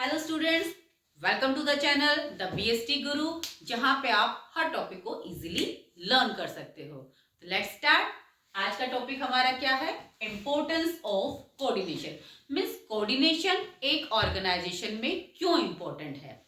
Hello students, welcome to the channel the BST Guru, जहां पे आप हर टॉपिक को इजीली लर्न कर सकते हो। तो लेट्स स्टार्ट। आज का टॉपिक हमारा क्या है? Importance of coordination. Means coordination एक ऑर्गेनाइजेशन में क्यों इंपॉर्टेंट है।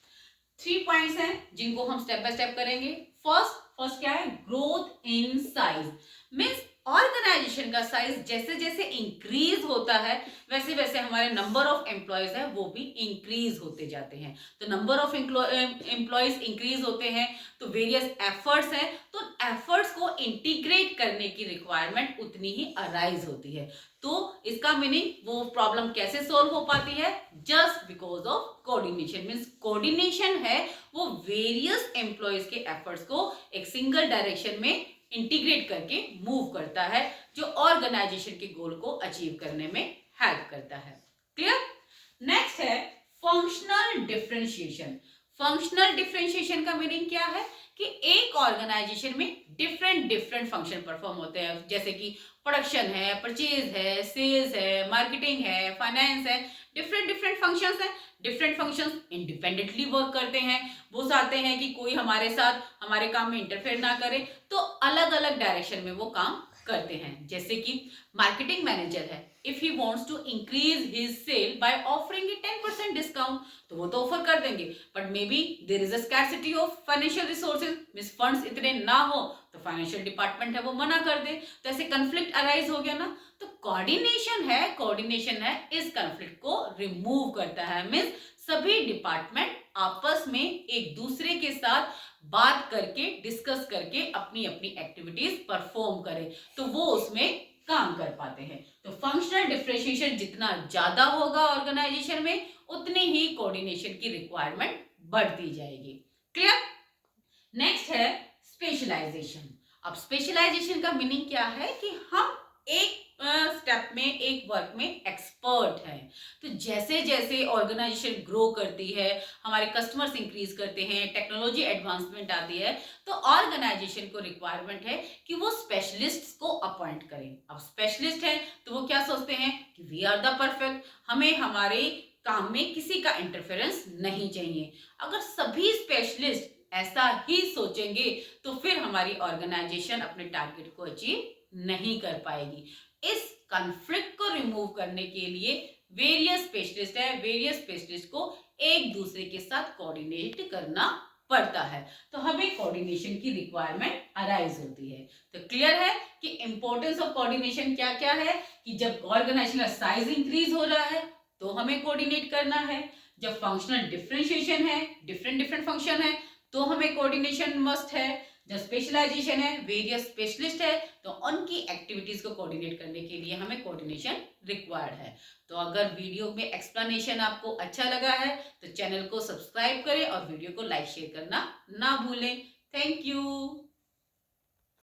3 पॉइंट्स हैं जिनको हम स्टेप बाय स्टेप करेंगे। फर्स्ट क्या है? Growth in size. Means organisation का साइज जैसे जैसे इंक्रीज होता है वैसे वैसे हमारे नंबर ऑफ एम्प्लॉयज है वो भी इंक्रीज होते जाते हैं। तो नंबर ऑफ एम्प्लॉयज इंक्रीज होते हैं तो वेरियस एफर्ट्स हैं, तो एफर्ट्स को इंटीग्रेट करने की रिक्वायरमेंट उतनी ही अराइज होती है। तो इसका मीनिंग वो प्रॉब्लम कैसे सोल्व हो पाती है? Just because of coordination. Means coordination है वो वेरियस एम्प्लॉयज के एफर्ट्स को एक सिंगल डायरेक्शन में इंटीग्रेट करके मूव करता है, जो ऑर्गेनाइजेशन के गोल को अचीव करने में हेल्प करता है। क्लियर? नेक्स्ट है फंक्शनल डिफरेंशिएशन। फंक्शनल डिफरेंशिएशन का मीनिंग क्या है कि एक ऑर्गेनाइजेशन में डिफरेंट डिफरेंट फंक्शन परफॉर्म होते हैं, जैसे कि प्रोडक्शन है, परचेज है, सेल्स है, मार्केटिंग है, फाइनेंस है। डिफरेंट डिफरेंट फंक्शंस हैं। डिफरेंट फंक्शंस इंडिपेंडेंटली वर्क करते हैं। वो चाहते हैं कि कोई हमारे साथ हमारे काम में इंटरफेयर ना करे, तो अलग अलग डायरेक्शन में वो काम करते हैं। जैसे कि मार्केटिंग मैनेजर है, if he wants to increase his sale by offering a 10% discount, तो वो तो ऑफर कर देंगे, but may be there is a scarcity of financial resources, means funds इतने ना हो तो फाइनेंशियल डिपार्टमेंट है वो मना कर दे, तो ऐसे कंफ्लिक्ट अराइज हो गया ना। तो कोऑर्डिनेशन है इस कंफ्लिक्ट को रिमूव करता है। मींस सभी डिपार्टमेंट आपस में एक दूसरे के साथ बात करके डिस्कस करके अपनी अपनी एक्टिविटीज परफॉर्म करें, तो वो उसमें काम कर पाते हैं। तो फंक्शनल डिफरेंशिएशन जितना ज्यादा होगा ऑर्गेनाइजेशन में, उतनी ही कोऑर्डिनेशन की रिक्वायरमेंट बढ़ती जाएगी। क्लियर? नेक्स्ट है स्पेशलाइजेशन। अब स्पेशलाइजेशन का मीनिंग क्या है कि हम एक स्टेप में एक वर्क में एक्सपर्ट हैं। तो जैसे जैसे ऑर्गेनाइजेशन ग्रो करती है, हमारे कस्टमर्स इंक्रीज करते हैं, टेक्नोलॉजी एडवांसमेंट आती है, तो ऑर्गेनाइजेशन को रिक्वायरमेंट है कि वो स्पेशलिस्ट्स को अपॉइंट करें। अब स्पेशलिस्ट है तो वो क्या सोचते हैं कि वी आर द परफेक्ट, हमें हमारे काम में किसी का इंटरफेरेंस नहीं चाहिए। अगर सभी स्पेशलिस्ट ऐसा ही सोचेंगे तो फिर हमारी ऑर्गेनाइजेशन अपने टारगेट को अचीव नहीं कर पाएगी। इस कॉन्फ्लिक्ट को रिमूव करने के लिए वेरियस स्पेशलिस्ट को एक दूसरे के साथ कोऑर्डिनेट करना पड़ता है, तो हमें कोऑर्डिनेशन की रिक्वायरमेंट अराइज होती है। तो क्लियर है कि इंपॉर्टेंस ऑफ कोऑर्डिनेशन क्या क्या है कि जब ऑर्गेनाइजेशन का साइज इंक्रीज हो रहा है तो हमें कोऑर्डिनेट करना है। जब फंक्शनल डिफरेंशिएशन है, डिफरेंट डिफरेंट फंक्शन है, तो हमें कोऑर्डिनेशन मस्ट है। जब स्पेशलाइजेशन है, वेरियस स्पेशलिस्ट है, तो उनकी एक्टिविटीज को कोऑर्डिनेट करने के लिए हमें कोऑर्डिनेशन रिक्वायर्ड है। तो अगर वीडियो में एक्सप्लेनेशन आपको अच्छा लगा है तो चैनल को सब्सक्राइब करें और वीडियो को लाइक शेयर करना ना भूलें। Thank you.